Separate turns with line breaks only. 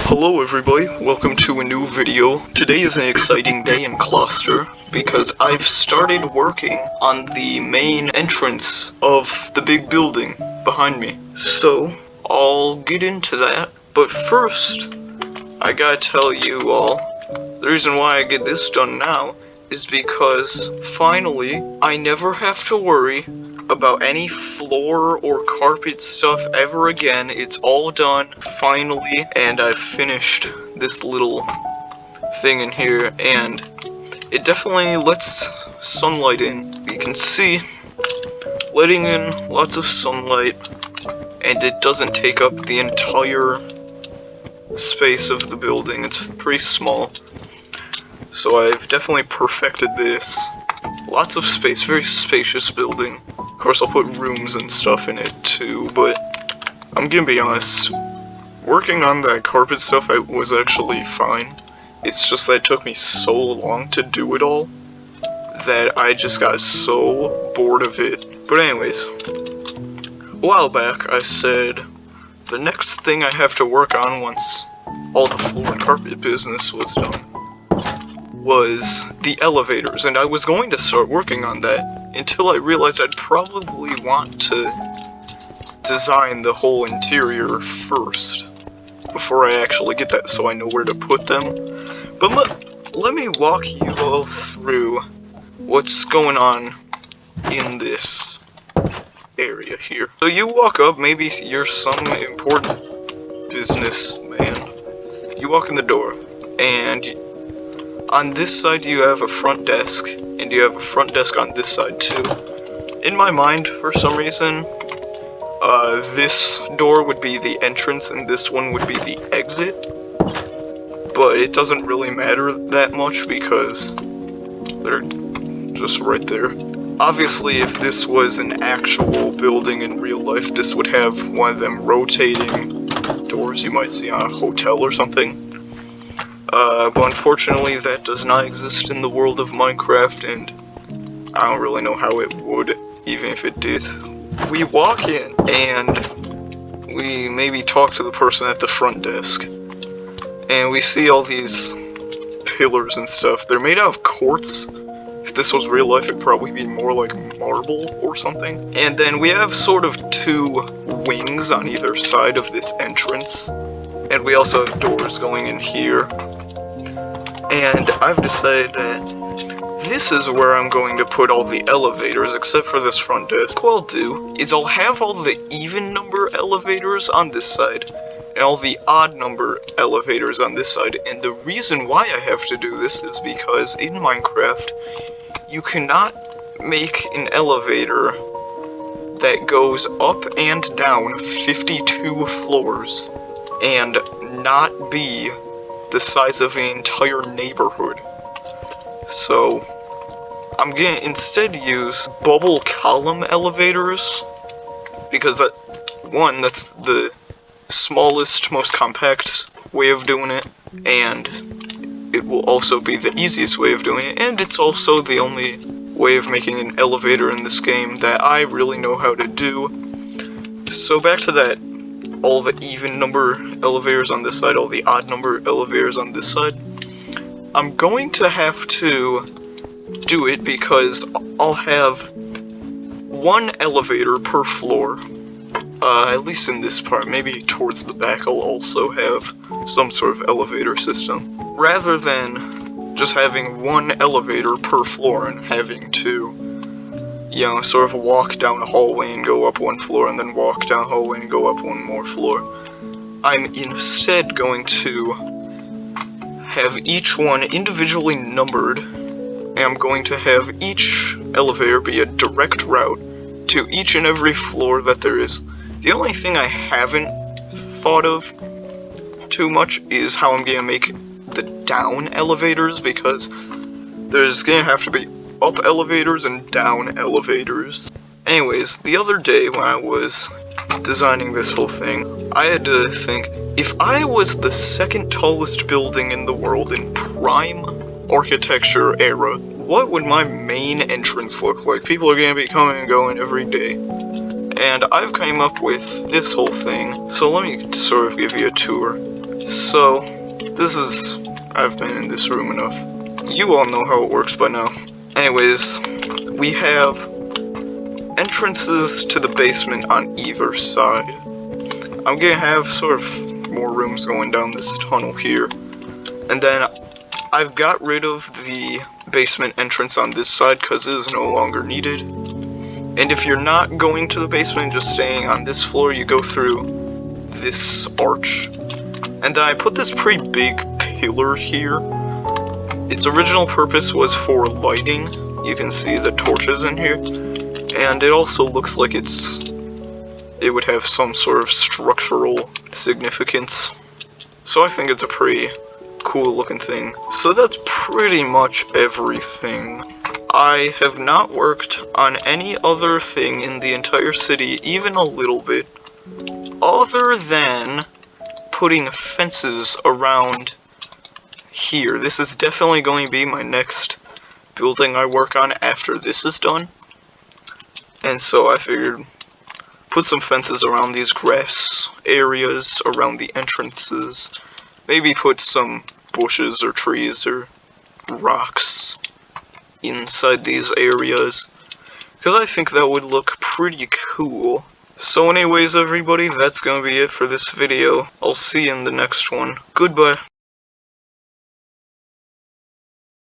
Hello everybody, welcome to a new video. Today is an exciting day in Klahster because I've started working on the main entrance of the big building behind me. So, I'll get into that, but first, I gotta tell you all, the reason why I get this done now is because, finally, I never have to worry about any floor or carpet stuff ever again. It's all done, finally, and I've finished this little thing in here, and it definitely lets sunlight in. You can see, letting in lots of sunlight, and it doesn't take up the entire space of the building. It's pretty small. So I've definitely perfected this. Lots of space, very spacious building. Of course I'll put rooms and stuff in it too, but I'm gonna be honest, working on that carpet stuff was actually fine. It's just that it took me so long to do it all that I just got so bored of it. But anyways, a while back I said the next thing I have to work on once all the floor and carpet business was done was the elevators, and I was going to start working on that until I realized I'd probably want to design the whole interior first before I actually get that, so I know where to put them. But let me walk you all through what's going on in this area here. So you walk up, maybe you're some important businessman. You walk in the door, and on this side you have a front desk, and you have a front desk on this side too. In my mind, for some reason, this door would be the entrance and this one would be the exit. But it doesn't really matter that much because they're just right there. Obviously, if this was an actual building in real life, this would have one of them rotating doors you might see on a hotel or something. But unfortunately that does not exist in the world of Minecraft, and I don't really know how it would, even if it did. We walk in, and we maybe talk to the person at the front desk, and we see all these pillars and stuff. They're made out of quartz. If this was real life, it'd probably be more like marble or something. And then we have sort of two wings on either side of this entrance, and we also have doors going in here. And I've decided that this is where I'm going to put all the elevators, except for this front desk. What I'll do is I'll have all the even number elevators on this side, and all the odd number elevators on this side. And the reason why I have to do this is because in Minecraft, you cannot make an elevator that goes up and down 52 floors and not be the size of an entire neighborhood. So I'm gonna instead use bubble column elevators, because that's the smallest, most compact way of doing it, and it will also be the easiest way of doing it, and it's also the only way of making an elevator in this game that I really know how to do. So back to that. All the even number elevators on this side, all the odd number elevators on this side. I'm going to have to do it because I'll have one elevator per floor, at least in this part. Maybe towards the back I'll also have some sort of elevator system, rather than just having one elevator per floor and having to, you know, sort of walk down a hallway and go up one floor and then walk down a hallway and go up one more floor. I'm instead going to have each one individually numbered, and I'm going to have each elevator be a direct route to each and every floor that there is. The only thing I haven't thought of too much is how I'm going to make the down elevators, because there's going to have to be up elevators and down elevators. Anyways, the other day when I was designing this whole thing, I had to think, if I was the second tallest building in the world in prime architecture era, what would my main entrance look like? People are going to be coming and going every day. And I've come up with this whole thing, so let me sort of give you a tour. So, I've been in this room enough. You all know how it works by now. Anyways, we have entrances to the basement on either side. I'm gonna have sort of more rooms going down this tunnel here. And then I've got rid of the basement entrance on this side because it is no longer needed. And if you're not going to the basement, just staying on this floor, you go through this arch. And then I put this pretty big pillar here. Its original purpose was for lighting. You can see the torches in here. And it also looks like it would have some sort of structural significance. So I think it's a pretty cool looking thing. So that's pretty much everything. I have not worked on any other thing in the entire city, even a little bit, other than putting fences around here. This is definitely going to be my next building I work on after this is done. And so I figured put some fences around these grass areas, around the entrances. Maybe put some bushes or trees or rocks inside these areas, because I think that would look pretty cool. So anyways, everybody, that's gonna be it for this video. I'll see you in the next one. Goodbye.